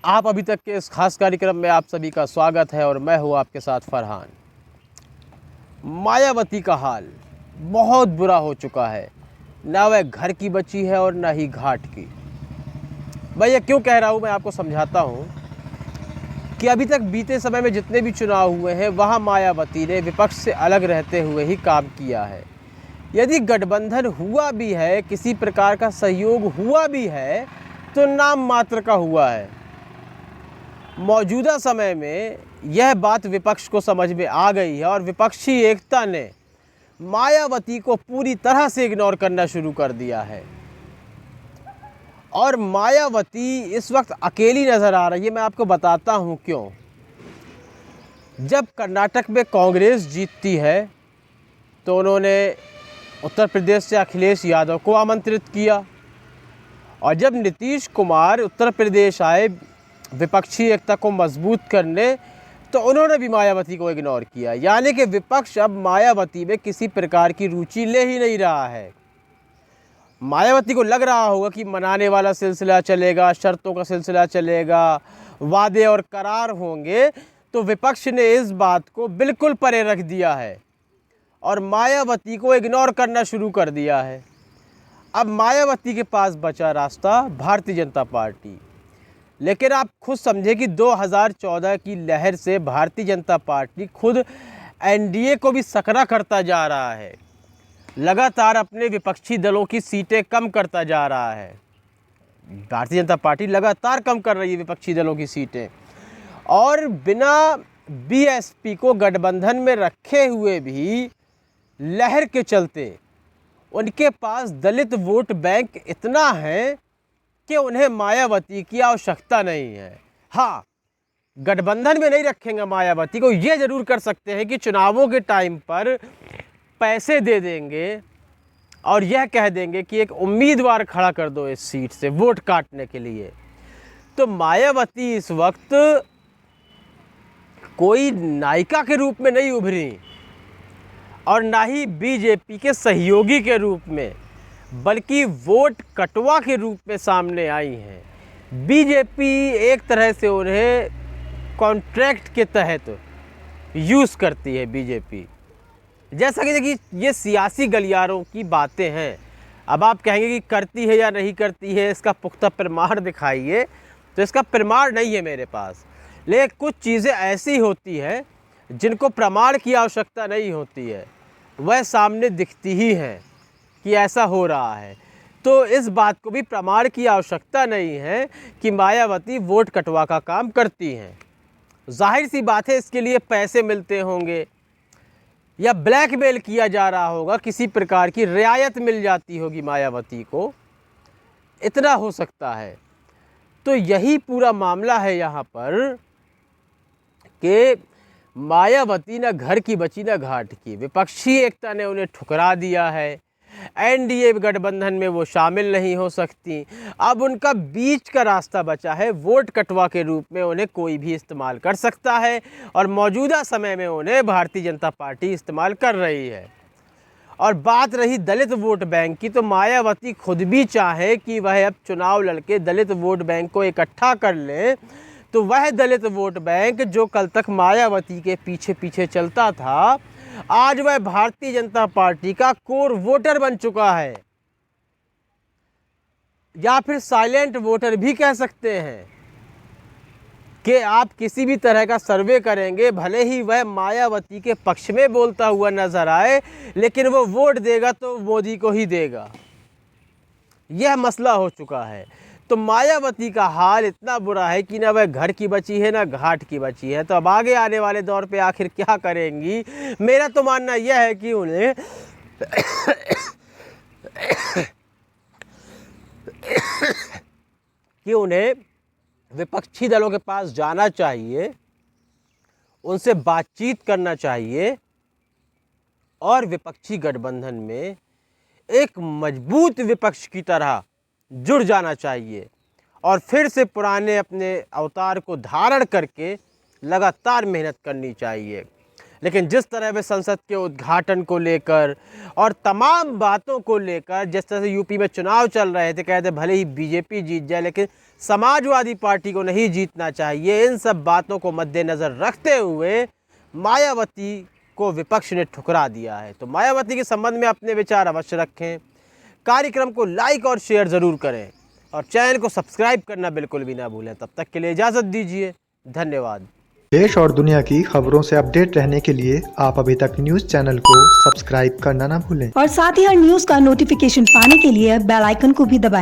आप अभी तक के इस खास कार्यक्रम में आप सभी का स्वागत है और मैं हूँ आपके साथ फरहान। मायावती का हाल बहुत बुरा हो चुका है, ना वह घर की बची है और ना ही घाट की। मैं ये क्यों कह रहा हूँ, मैं आपको समझाता हूँ कि अभी तक बीते समय में जितने भी चुनाव हुए हैं वहाँ मायावती ने विपक्ष से अलग रहते हुए ही काम किया है। यदि गठबंधन हुआ भी है, किसी प्रकार का सहयोग हुआ भी है, तो नाम मात्र का हुआ है। मौजूदा समय में यह बात विपक्ष को समझ में आ गई है और विपक्षी एकता ने मायावती को पूरी तरह से इग्नोर करना शुरू कर दिया है और मायावती इस वक्त अकेली नज़र आ रही है। मैं आपको बताता हूं क्यों। जब कर्नाटक में कांग्रेस जीतती है तो उन्होंने उत्तर प्रदेश से अखिलेश यादव को आमंत्रित किया और जब नीतीश कुमार उत्तर प्रदेश आए विपक्षी एकता को मजबूत करने, तो उन्होंने भी मायावती को इग्नोर किया। यानी कि विपक्ष अब मायावती में किसी प्रकार की रुचि ले ही नहीं रहा है। मायावती को लग रहा होगा कि मनाने वाला सिलसिला चलेगा, शर्तों का सिलसिला चलेगा, वादे और करार होंगे, तो विपक्ष ने इस बात को बिल्कुल परे रख दिया है और मायावती को इग्नोर करना शुरू कर दिया है। अब मायावती के पास बचा रास्ता भारतीय जनता पार्टी। लेकिन आप खुद समझे कि 2014 की लहर से भारतीय जनता पार्टी खुद एनडीए को भी सकरा करता जा रहा है, लगातार अपने विपक्षी दलों की सीटें कम करता जा रहा है। भारतीय जनता पार्टी लगातार कम कर रही है विपक्षी दलों की सीटें और बिना बीएसपी को गठबंधन में रखे हुए भी लहर के चलते उनके पास दलित वोट बैंक इतना है कि उन्हें मायावती की आवश्यकता नहीं है। हाँ, गठबंधन में नहीं रखेंगे मायावती को, ये जरूर कर सकते हैं कि चुनावों के टाइम पर पैसे दे देंगे और यह कह देंगे कि एक उम्मीदवार खड़ा कर दो इस सीट से वोट काटने के लिए। तो मायावती इस वक्त कोई नायिका के रूप में नहीं उभरी और ना ही बीजेपी के सहयोगी के रूप में, बल्कि वोट कटवा के रूप में सामने आई हैं। बीजेपी एक तरह से उन्हें कॉन्ट्रैक्ट के तहत यूज़ करती है। बीजेपी जैसा कि देखिए, ये सियासी गलियारों की बातें हैं। अब आप कहेंगे कि करती है या नहीं करती है, इसका पुख्ता प्रमाण दिखाइए, तो इसका प्रमाण नहीं है मेरे पास। लेकिन कुछ चीज़ें ऐसी होती हैं जिनको प्रमाण की आवश्यकता नहीं होती है, वह सामने दिखती ही हैं कि ऐसा हो रहा है। तो इस बात को भी प्रमाण की आवश्यकता नहीं है कि मायावती वोट कटवा का काम करती हैं। जाहिर सी बात है, इसके लिए पैसे मिलते होंगे या ब्लैकमेल किया जा रहा होगा, किसी प्रकार की रियायत मिल जाती होगी मायावती को, इतना हो सकता है। तो यही पूरा मामला है यहाँ पर कि मायावती ना घर की बची ना घाट की। विपक्षी एकता ने उन्हें ठुकरा दिया है, एनडीए गठबंधन में वो शामिल नहीं हो सकती। अब उनका बीच का रास्ता बचा है, वोट कटवा के रूप में उन्हें कोई भी इस्तेमाल कर सकता है और मौजूदा समय में उन्हें भारतीय जनता पार्टी इस्तेमाल कर रही है। और बात रही दलित वोट बैंक की, तो मायावती खुद भी चाहे कि वह अब चुनाव लड़के दलित वोट बैंक को इकट्ठा कर ले, तो वह दलित वोट बैंक जो कल तक मायावती के पीछे पीछे चलता था, आज वह भारतीय जनता पार्टी का कोर वोटर बन चुका है, या फिर साइलेंट वोटर भी कह सकते हैं। कि आप किसी भी तरह का सर्वे करेंगे, भले ही वह मायावती के पक्ष में बोलता हुआ नजर आए, लेकिन वो वोट देगा तो मोदी को ही देगा। यह मसला हो चुका है। तो मायावती का हाल इतना बुरा है कि ना वह घर की बची है ना घाट की बची है। तो अब आगे आने वाले दौर पे आखिर क्या करेंगी? मेरा तो मानना यह है कि उन्हें विपक्षी दलों के पास जाना चाहिए, उनसे बातचीत करना चाहिए और विपक्षी गठबंधन में एक मजबूत विपक्ष की तरह जुड़ जाना चाहिए और फिर से पुराने अपने अवतार को धारण करके लगातार मेहनत करनी चाहिए। लेकिन जिस तरह वे संसद के उद्घाटन को लेकर और तमाम बातों को लेकर, जिस तरह से यूपी में चुनाव चल रहे थे, कहते भले ही बीजेपी जीत जाए लेकिन समाजवादी पार्टी को नहीं जीतना चाहिए, इन सब बातों को मद्देनज़र रखते हुए मायावती को विपक्ष ने ठुकरा दिया है। तो मायावती के संबंध में अपने विचार अवश्य रखें, कार्यक्रम को लाइक और शेयर ज़रूर करें और चैनल को सब्सक्राइब करना बिल्कुल भी ना भूलें। तब तक के लिए इजाज़त दीजिए, धन्यवाद। देश और दुनिया की खबरों से अपडेट रहने के लिए आप अभी तक न्यूज़ चैनल को सब्सक्राइब करना ना भूलें और साथ ही हर न्यूज़ का नोटिफिकेशन पाने के लिए बेल आइकन को भी दबाएं।